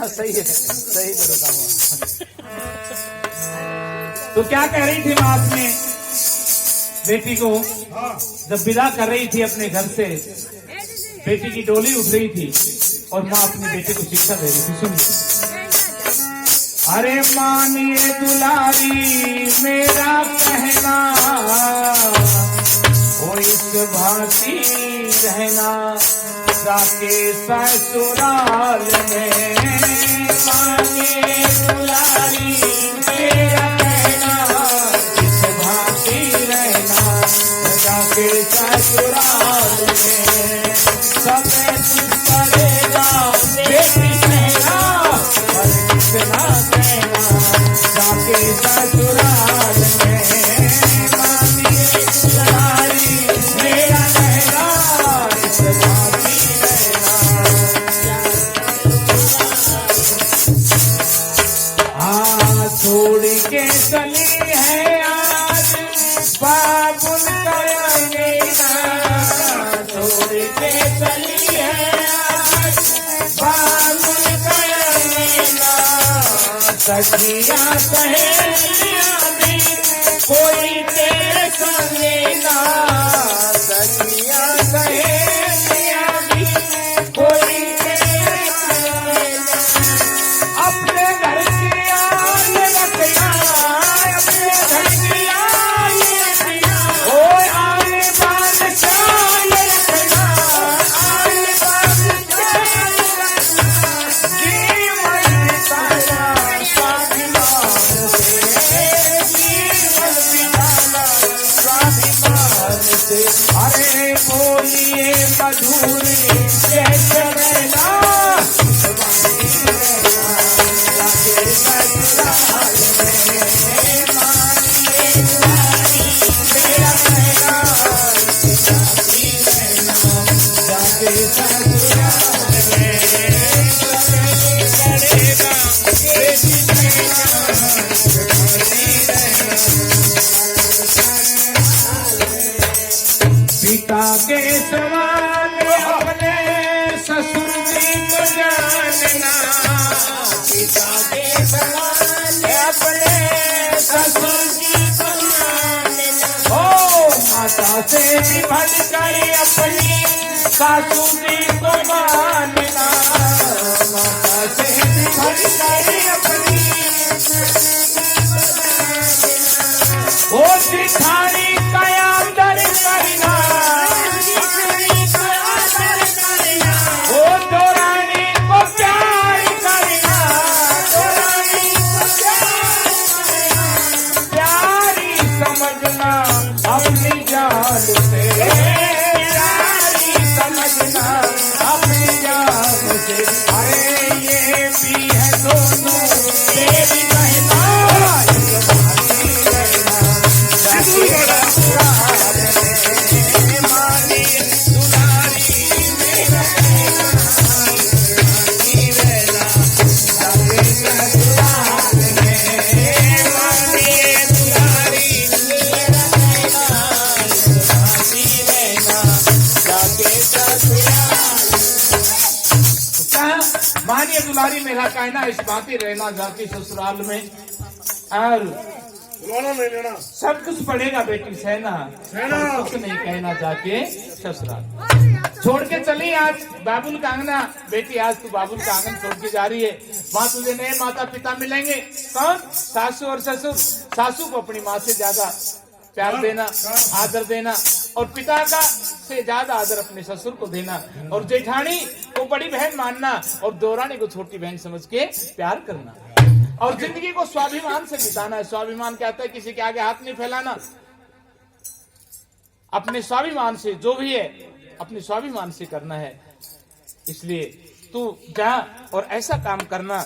सही है, सही करो काम। तो क्या कह रही थी माँ अपने बेटी को जब विदा कर रही थी अपने घर से, बेटी की डोली उठ रही थी और माँ अपनी बेटी को शिक्षा दे रही थी। सुनिए। अरे मानिए दुलारी मेरा कहना, हो इस भांति रहना जाके ससुराल में। मानिए दुलारी मेरा कहना, इस भांति रहना जाके ससुराल में। सब करेगा बेटी कहना, पर कितना कहना जाके ससुराल में। मानिए दुलारी मेरा कहना, इस भांति रहना। हाँ छोड़ के चली है आज बाबुल का अंगीना, छोड़ के चली है आज बाबुल का अंगीना। सखियां सहेलियां भी कोई तेरे संगे ना, सखियां सहेलियां भी कोई तेरे संगे ना। अपने घर की आन रखना, अपने घर की आन रखना, ओ आन बान शान रखना, आन बान शान रखना। जीवन बिताना स्वाभिमान से, जीवन बिताना स्वाभिमान से। अरे बोलिए मधुरी कैसे रहना, पिता के समान अपने ससुर जी को जानना, पिता के समान अपने ससुर जी को जानना। ओ माता से भी बढ़कर अपनी सासू जी को मानना, माता से भी बढ़कर अपनी वो जिठानी का आदर करना, वो दौरानी को प्यार करना, दौरानी को प्यारी समझना अपनी जान से, प्यारी समझना अपनी जान से। अरे ये भी है दोनों तेरी कहना, मानिए दुलारी मेरा कहना, इस बातें रहना जाके ससुराल में, और नहीं लेना, सब कुछ पड़ेगा बेटी सहना, कुछ नहीं कहना जाके ससुराल। छोड़ के चली आज बाबुल का आंगना, बेटी आज तू बाबुल का आंगन छोड़ के जा रही है। वहाँ तुझे नए माता पिता मिलेंगे, कौन? सासू और ससुर। सासू को अपनी माँ से ज्यादा प्यार देना, आदर देना, और पिता का से ज्यादा आदर अपने ससुर को देना, और जेठानी को बड़ी बहन मानना, और दौरानी को छोटी बहन समझ के प्यार करना, और जिंदगी को स्वाभिमान से बिताना है। स्वाभिमान कहता है किसी के आगे हाथ नहीं फैलाना, अपने स्वाभिमान से जो भी है अपने स्वाभिमान से करना है। इसलिए तू जा और ऐसा काम करना,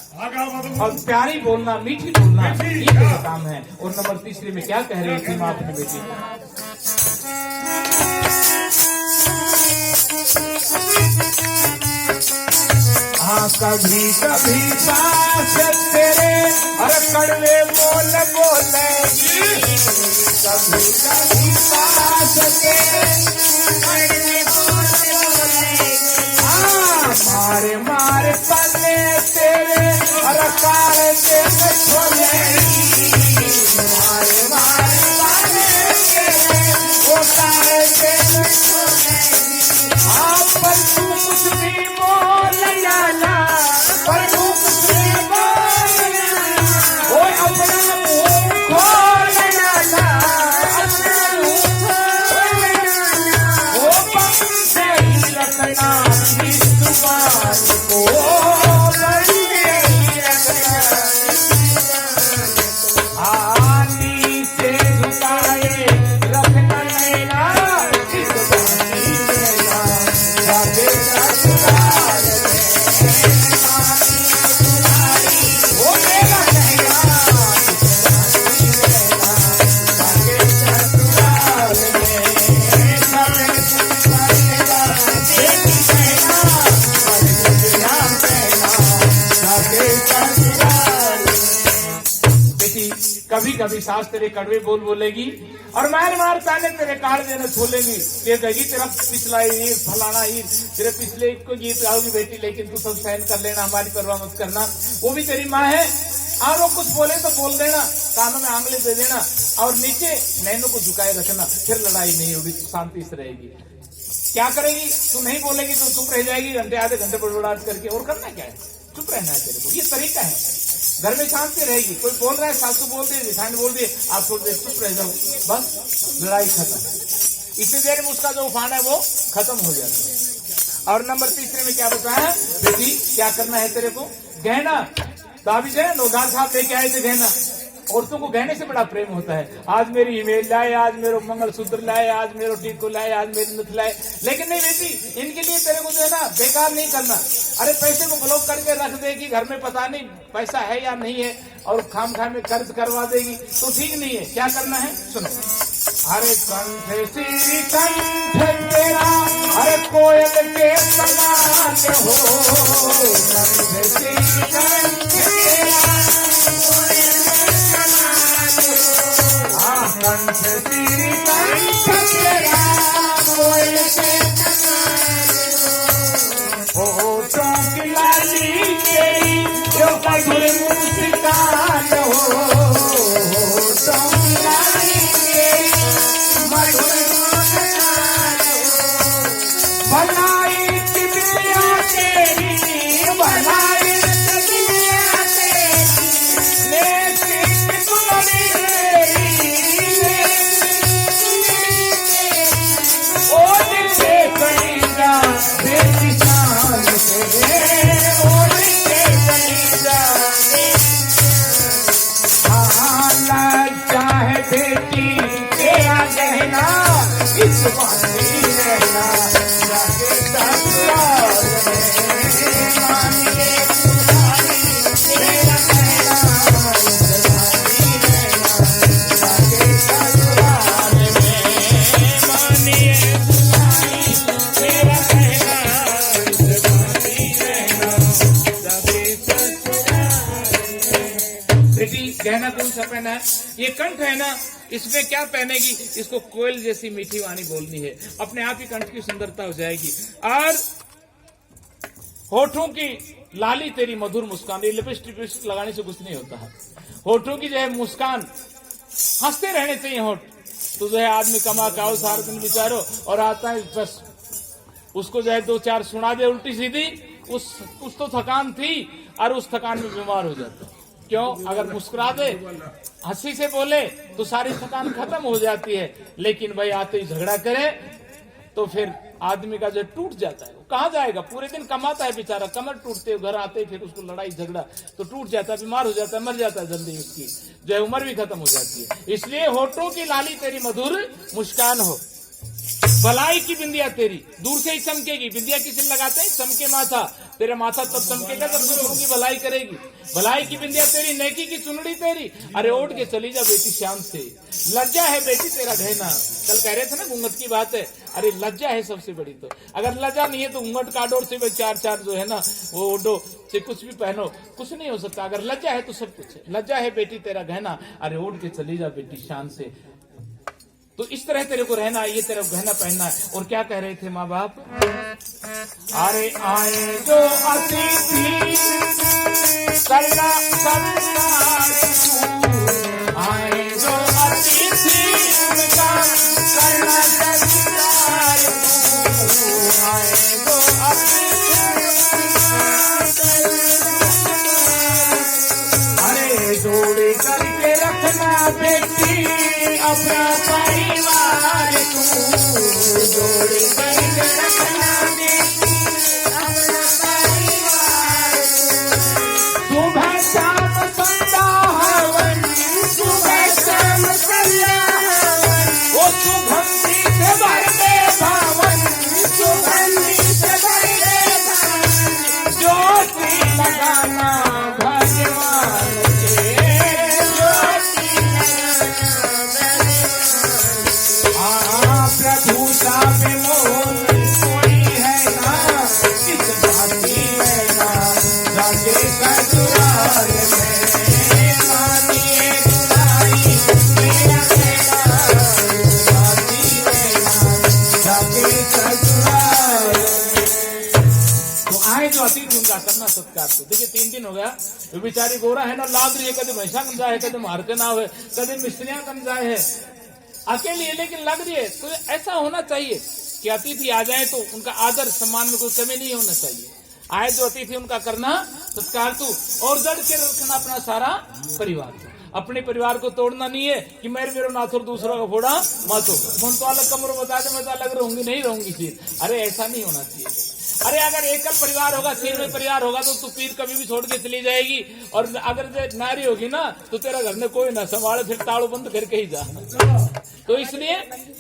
और प्यारी बोलना, मीठी बोलना, ये तेरा काम है। और नंबर तीसरे में क्या कह रही थी माँ अपनी बेटी को? हाँ कभी कभी सास तेरे और कड़वे बोल बोलेगी, कभी कभी सास तेरे कड़वे बोल बोलेगी। हाँ मारे मारे पल्ले तेरे काल के छोलेगी मारे मारे मारेंगे वो काल के छोलेगी। आप पर तू कुछ भी बोल जाना, पर तू कुछ भी बोल जाना, वो अपना मुंह खोल जाना, अपना मुंह खोल जाना, वो बंदे ही रखना इस जुबान को, बंदे ही रखना आनी से झुकाए रखना लेना इस बानी लेना जाके ससुराल वो मेरा कहना जाके ससुराल कभी कभी सास तेरे कड़वे बोल बोलेगी और मार मार ताने तेरे काट देने छोलेगी। ये कहेगी तेरा पिछला ईद फलाना ईद तेरे पिछले ईद को गीत गाओगी बेटी, लेकिन तू सब सहन कर लेना, हमारी परवाह मत करना, वो भी तेरी माँ है। और वो कुछ बोले तो बोल देना, कानों में आंगले दे देना और नीचे नैनों को झुकाए रखना, फिर लड़ाई नहीं होगी, शांति से रहेगी। क्या करेगी? तू नहीं बोलेगी तो चुप रह जाएगी, घंटे आधे घंटे बड़बड़ाहट करके। और करना क्या है? चुप रहना है तेरे को, ये तरीका है। घर में शांति रहेगी। कोई बोल रहा है, सासू बोल दी, रिफाइंड बोल दी, आप थोड़ी देर चुप रह जाओ, बस लड़ाई खत्म। इतनी देर में उसका जो उफान है वो खत्म हो जाता है। और नंबर तीसरे में क्या बताया बेटी, क्या करना है तेरे को? गहना। दादी जो है नौदार साहब लेके आए थे गहना। औरतों को गहने से बड़ा प्रेम होता है। आज मेरी ईमेल लाए, आज मेरे मंगलसूत्र लाए, आज मेरे टीको लाए, आज मेरी नथ लाए। लेकिन नहीं बेटी, इनके लिए तेरे को जो है ना बेकार नहीं करना। अरे पैसे को ब्लॉक करके रख देगी, घर में पता नहीं पैसा है या नहीं है, और खाम खाम में कर्ज करवा देगी, तो ठीक नहीं है। क्या करना है सुनो। अरे कंठ श्री कंठ तेरा, अरे कोयल के समान हो, कंठ श्री कंठ तेरा, कंठ श्री कंठ तेरा, कोयल के होठों की लाली तेरी, जो मधुर मुस्कान हो, होठों की लाली तेरी, मधुर मुस्कान हो, भलाई की बिटिया तेरी, भलाई की बिटिया तेरी, लेती सुनरी ओ दिल से कलीजा बेटी शान से, ओ दिल से कलीजा लज्जा है बेटी तेरा गहना, इस बानी रहना जाके ससुराल में, मानिए मेरा कहना, इस बानी रहना जाके ससुराल में, मानिए गहना कौन सा पहना है? ये कंठ है ना, इसमें क्या पहनेगी? इसको कोयल जैसी मीठी वाणी बोलनी है, अपने आप ही कंठ की सुंदरता हो जाएगी। और होठों की लाली तेरी मधुर मुस्कान, ये लिपस्टिक लगाने से कुछ नहीं होता है। होठों की जो है मुस्कान, हंसते रहने चाहिए होठ। तो जो है आदमी कमा खाओ सारा दिन बिचारो, और आता है बस उसको जो है दो चार सुना दे उल्टी सीधी, उस तो थकान थी और उस थकान में बीमार हो जाता है। क्यों? अगर मुस्कुरा दे, हंसी से बोले तो सारी थकान खत्म हो जाती है। लेकिन भाई आते ही झगड़ा करे तो फिर आदमी का जो टूट जाता है, वो कहाँ जाएगा? पूरे दिन कमाता है बेचारा, कमर टूटते घर आते ही फिर उसको लड़ाई झगड़ा तो टूट जाता है, बीमार हो जाता है, मर जाता है जल्दी, उसकी जो है उम्र भी खत्म हो जाती है। इसलिए होठों की लाली तेरी मधुर मुस्कान हो, भलाई की बिंदिया तेरी दूर से ही चमकेगी। बिंदिया किसी लगाते हैं? चमके माथा, तेरा माथा तब चमकेगा जब दूसरों की भलाई करेगी। भलाई की बिंदिया तेरी, नेकी की चुनड़ी तेरी, अरे ओढ़ के चली जा बेटी शान से। लज्जा है बेटी तेरा गहना, कल कह रहे थे ना घूंघट की बात है, अरे लज्जा है सबसे बड़ी। तो अगर लज्जा नहीं है तो घूंघट का डोर से भाई चार चार जो है ना वो ओढ़ो से कुछ भी पहनो, कुछ नहीं हो सकता। अगर लज्जा है तो सब कुछ है। लज्जा है बेटी तेरा गहना, अरे ओढ़ के चली जा बेटी शान से। तो इस तरह तेरे को रहना, ये तेरा गहना पहनना है। और क्या कह रहे थे माँ बाप? अरे आए जो अतिथि करना अपना परिवार तू जोड़ कर रखना बेटी, अपना परिवार सुबह शाम संध्या हवन, सुबह शाम संध्या हवन, वो सुगंधी से भर दे भवन, सुगंधी से भर दे भवन, ज्योति लगाना भगवान के, ज्योति प्रभुता पे मोल कोई है ना, किस भांति है ना, जाके ससुराल में मानिए दुलाई मेरा कहना, भांति है ना, जाके ससुराल। तो आए जो अतिथि उनका करना सत्कार। तो देखिए 3 दिन हो गया, वो बेचारी गोरा है ना, लाद रही है, कदे भैंसा कम जाए, कदे मारते ना हुए, कदे मिस्त्रियां कम जाए है, अकेली है लेकिन लग रही है। तो ऐसा होना चाहिए कि अतिथि आ जाए तो उनका आदर सम्मान में कोई कमी नहीं होना चाहिए। आए जो अतिथि उनका करना सत्कार तू, और जड़ के रखना अपना सारा परिवार। अपने परिवार को तोड़ना नहीं है कि मेरे नाथुर दूसरों का फोड़ा मातो, मन तो अलग कमरों बता दे, मैं तो अलग रहूंगी नहीं रहूंगी फिर। अरे ऐसा नहीं होना चाहिए। अरे अगर एकल परिवार होगा, सिर में परिवार होगा तो तू पीर कभी भी छोड़ के चली जाएगी, और अगर नारी होगी ना तो तेरा घर में कोई ना संभाले, फिर ताड़ो बंद करके ही जा। तो इसलिए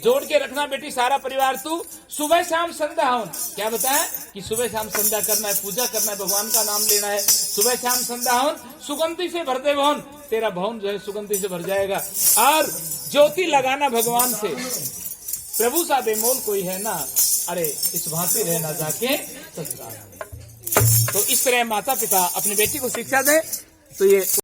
जोड़ के रखना बेटी सारा परिवार तू। सुबह शाम संध्या हवन, क्या बताया कि सुबह शाम संध्या करना है, पूजा करना है, भगवान का नाम लेना है। सुबह शाम संध्या हवन, सुगंधी से भर दे भवन, तेरा भवन जो है सुगंधी से भर जाएगा। और ज्योति लगाना भगवान से, प्रभु सा बेमोल कोई है ना, अरे इस भांति रहना जाके ससुराल। तो इस तरह माता पिता अपनी बेटी को शिक्षा दे तो ये